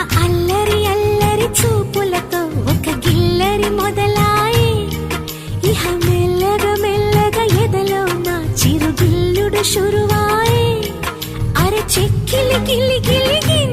అల్లరి అల్లరి చూపులతో ఒక గిల్లరి మొదలాయి. ఇహ మెల్లగా మెల్లగా ఎదలో నా చిరుగిల్లుడు షురువాయి. అర చెక్కిలి గిలి గిలి గిలి